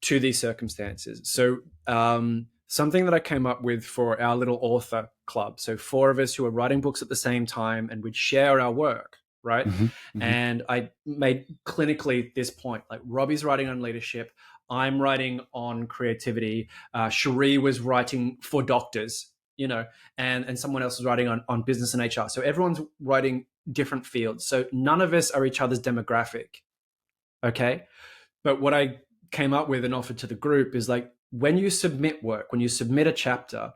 these circumstances. So, something that I came up with for our little author club. So, four of us who are writing books at the same time, and we'd share our work, right? Mm-hmm, mm-hmm. And I made clinically this point: like, Robbie's writing on leadership, I'm writing on creativity. Cherie was writing for doctors, and someone else was writing on business and HR. So everyone's writing different fields. So none of us are each other's demographic. Okay. But what I came up with and offered to the group is like, when you submit work, when you submit a chapter,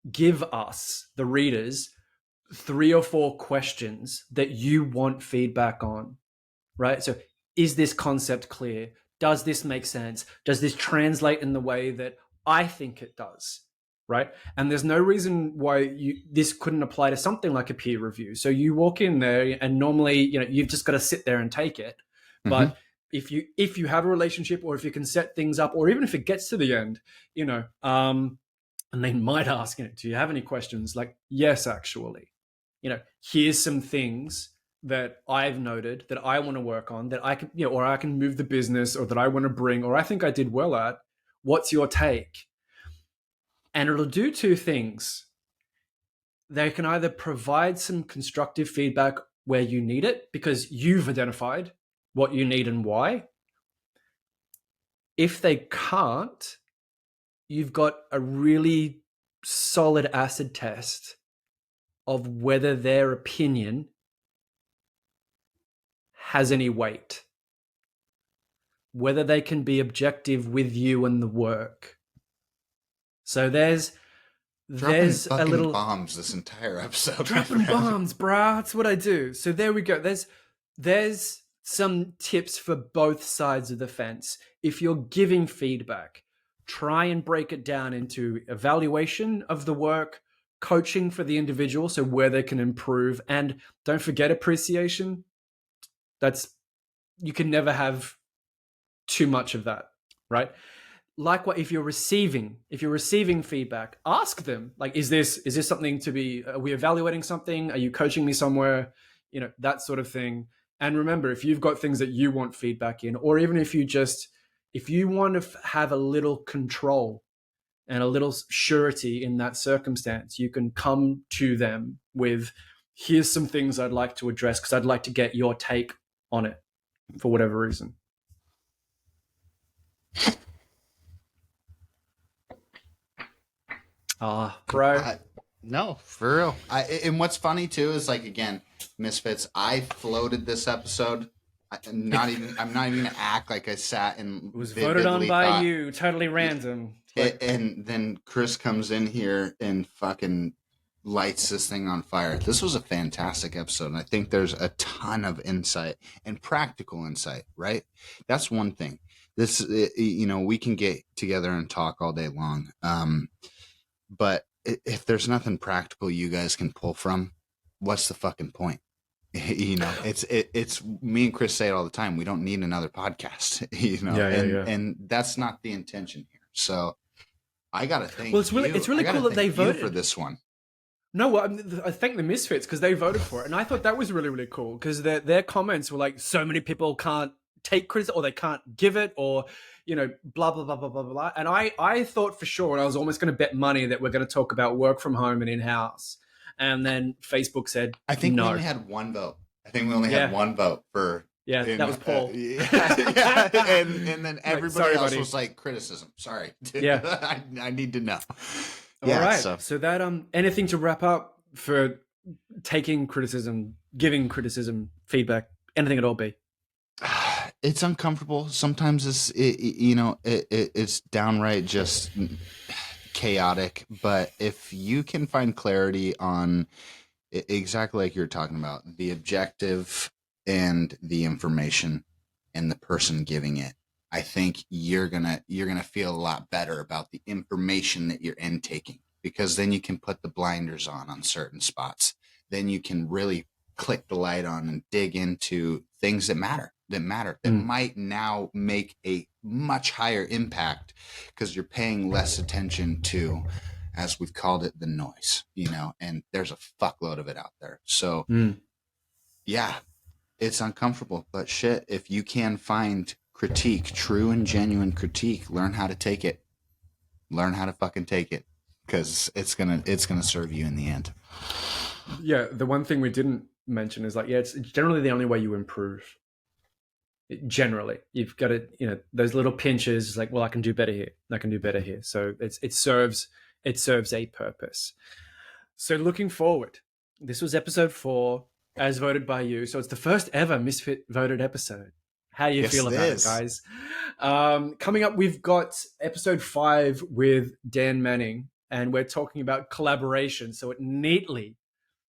give us, the readers, 3 or 4 questions that you want feedback on, right? So, is this concept clear? Does this make sense? Does this translate in the way that I think it does? Right. And there's no reason why this couldn't apply to something like a peer review. So you walk in there and normally, you've just got to sit there and take it. Mm-hmm. But if you have a relationship, or if you can set things up, or even if it gets to the end, and they might ask, do you have any questions? Like, yes, actually, here's some things that I've noted that I want to work on, that I can, or I can move the business, or that I want to bring, or I think I did well at. What's your take? And it'll do 2 things. They can either provide some constructive feedback where you need it, because you've identified what you need and why. If they can't, you've got a really solid acid test of whether their opinion has any weight, whether they can be objective with you and the work. So there's Dropping a fucking little bombs this entire episode. dropping bombs, brah. That's what I do. So there we go. There's some tips for both sides of the fence. If you're giving feedback, try and break it down into evaluation of the work, coaching for the individual, so where they can improve, and don't forget appreciation. You can never have too much of that, right? Like, what if you're receiving feedback, ask them, like, is this something to be, are we evaluating something, are you coaching me somewhere, that sort of thing. And remember, if you've got things that you want feedback in, or even if you want to have a little control and a little surety in that circumstance, you can come to them with, here's some things I'd like to address because I'd like to get your take on it for whatever reason. Bro. No, for real. And what's funny too is, like, again, Misfits, I floated this episode. I'm not even gonna act like I sat and It was voted on by thought, you, totally random. And then Chris comes in here and fucking lights this thing on fire. This was a fantastic episode, and I think there's a ton of insight and practical insight, right? That's one thing. This, we can get together and talk all day long, but if there's nothing practical you guys can pull from, what's the fucking point? It's me and Chris say it all the time. We don't need another podcast, and that's not the intention here. So I gotta thank. Well, it's really cool that they voted for this one. No, well, I thank the Misfits because they voted for it, and I thought that was really, really cool because their comments were like, so many people can't take criticism, or they can't give it, or blah blah blah blah blah blah. And I thought for sure, and I was almost going to bet money that we're going to talk about work from home and in house, and then Facebook said, I think no. we only had one vote. Had one vote for. Yeah, that was Paul. And then everybody else was like, criticism. Sorry. Yeah. I need to know. All right. So that anything to wrap up for taking criticism, giving criticism, feedback, anything at all, B? It's uncomfortable. Sometimes it's downright just chaotic. But if you can find clarity on exactly like you're talking about, the objective and the information and the person giving it, I think you're gonna feel a lot better about the information that you're intaking, because then you can put the blinders on certain spots. Then you can really click the light on and dig into things that matter, that might now make a much higher impact because you're paying less attention to, as we've called it, the noise, and there's a fuckload of it out there. So yeah, it's uncomfortable, but shit, if you can find critique, true and genuine critique, learn how to take it. Learn how to fucking take it, because it's gonna serve you in the end. Yeah, the one thing we didn't mention is it's generally the only way you improve. Generally, you've got to, those little pinches, like, well, I can do better here. I can do better here. So it serves a purpose. So looking forward, this was episode 4, as voted by you. So it's the first ever Misfit voted episode. How do you feel about it, guys? Coming up, we've got episode 5 with Dan Manning, and we're talking about collaboration. So it neatly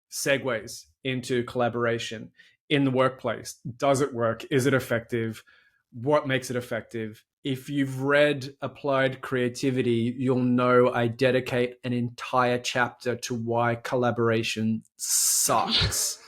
segues into collaboration in the workplace. Does it work? Is it effective? What makes it effective? If you've read Applied Creativity, you'll know I dedicate an entire chapter to why collaboration sucks.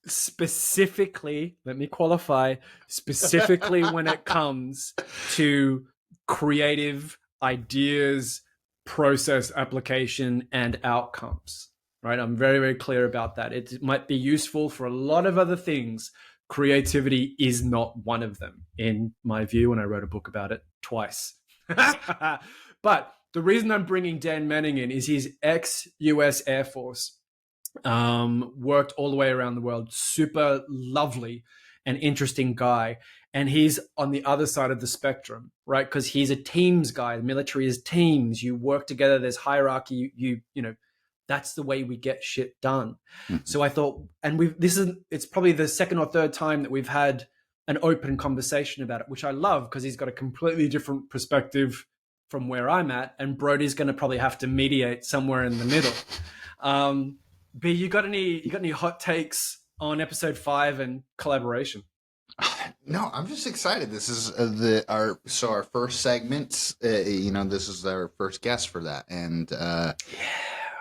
Specifically, let me qualify, specifically when it comes to creative ideas, process application, and outcomes, right? I'm very, very clear about that. It might be useful for a lot of other things. Creativity is not one of them, in my view, and I wrote a book about it twice. But the reason I'm bringing Dan Manning in is he's ex-US Air Force. Worked all the way around the world, super lovely and interesting guy, and he's on the other side of the spectrum, right? Because he's a teams guy. The military is teams. You work together. There's hierarchy. You that's the way we get shit done. So I thought, and it's probably the second or third time that we've had an open conversation about it, which I love, because he's got a completely different perspective from where I'm at, and Brody's going to probably have to mediate somewhere in the middle. B, you got any hot takes on episode 5 and collaboration? No, I'm just excited. This is our first segment. This is our first guest for that, and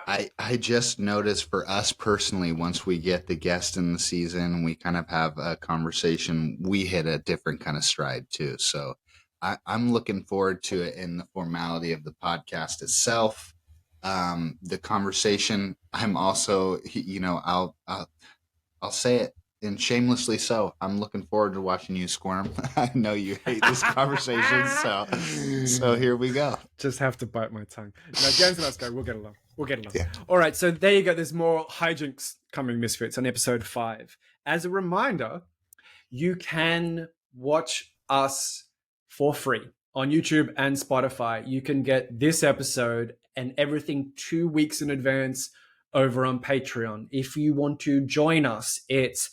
I just noticed for us personally, once we get the guest in the season, we kind of have a conversation. We hit a different kind of stride too. So I'm looking forward to it in the formality of the podcast itself. The conversation, I'm also, I'll I'll say it, and shamelessly so. I'm looking forward to watching you squirm. I know you hate this conversation, so here we go. Just have to bite my tongue. No, James and us go. We'll get along. We'll get along. Yeah. All right. So there you go. There's more hijinks coming, Misfits, on episode 5. As a reminder, you can watch us for free on YouTube and Spotify. You can get this episode and everything 2 weeks in advance over on Patreon. If you want to join us, it's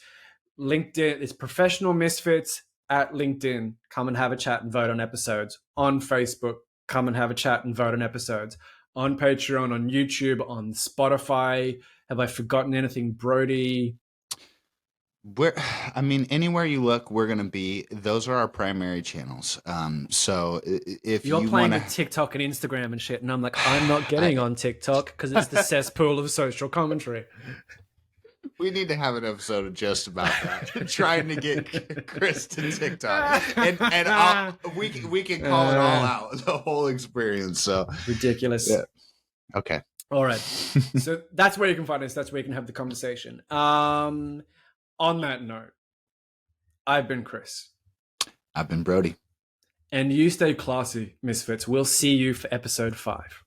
LinkedIn. It's Professional Misfits at LinkedIn. Come and have a chat and vote on episodes. On Facebook, come and have a chat and vote on episodes. On Patreon, on YouTube, on Spotify. Have I forgotten anything, Brody? Anywhere you look, we're gonna be. Those are our primary channels. So if You're you playing want with TikTok and Instagram and shit, and I'm like, I'm not getting on TikTok because it's the cesspool of social commentary. we need to have an episode just about that, trying to get Chris to TikTok, and we can call it all out, the whole experience. So ridiculous. Yeah. Okay. All right. So that's where you can find us. That's where you can have the conversation. On that note, I've been Chris. I've been Brody. And you stay classy, Misfits. We'll see you for episode 5.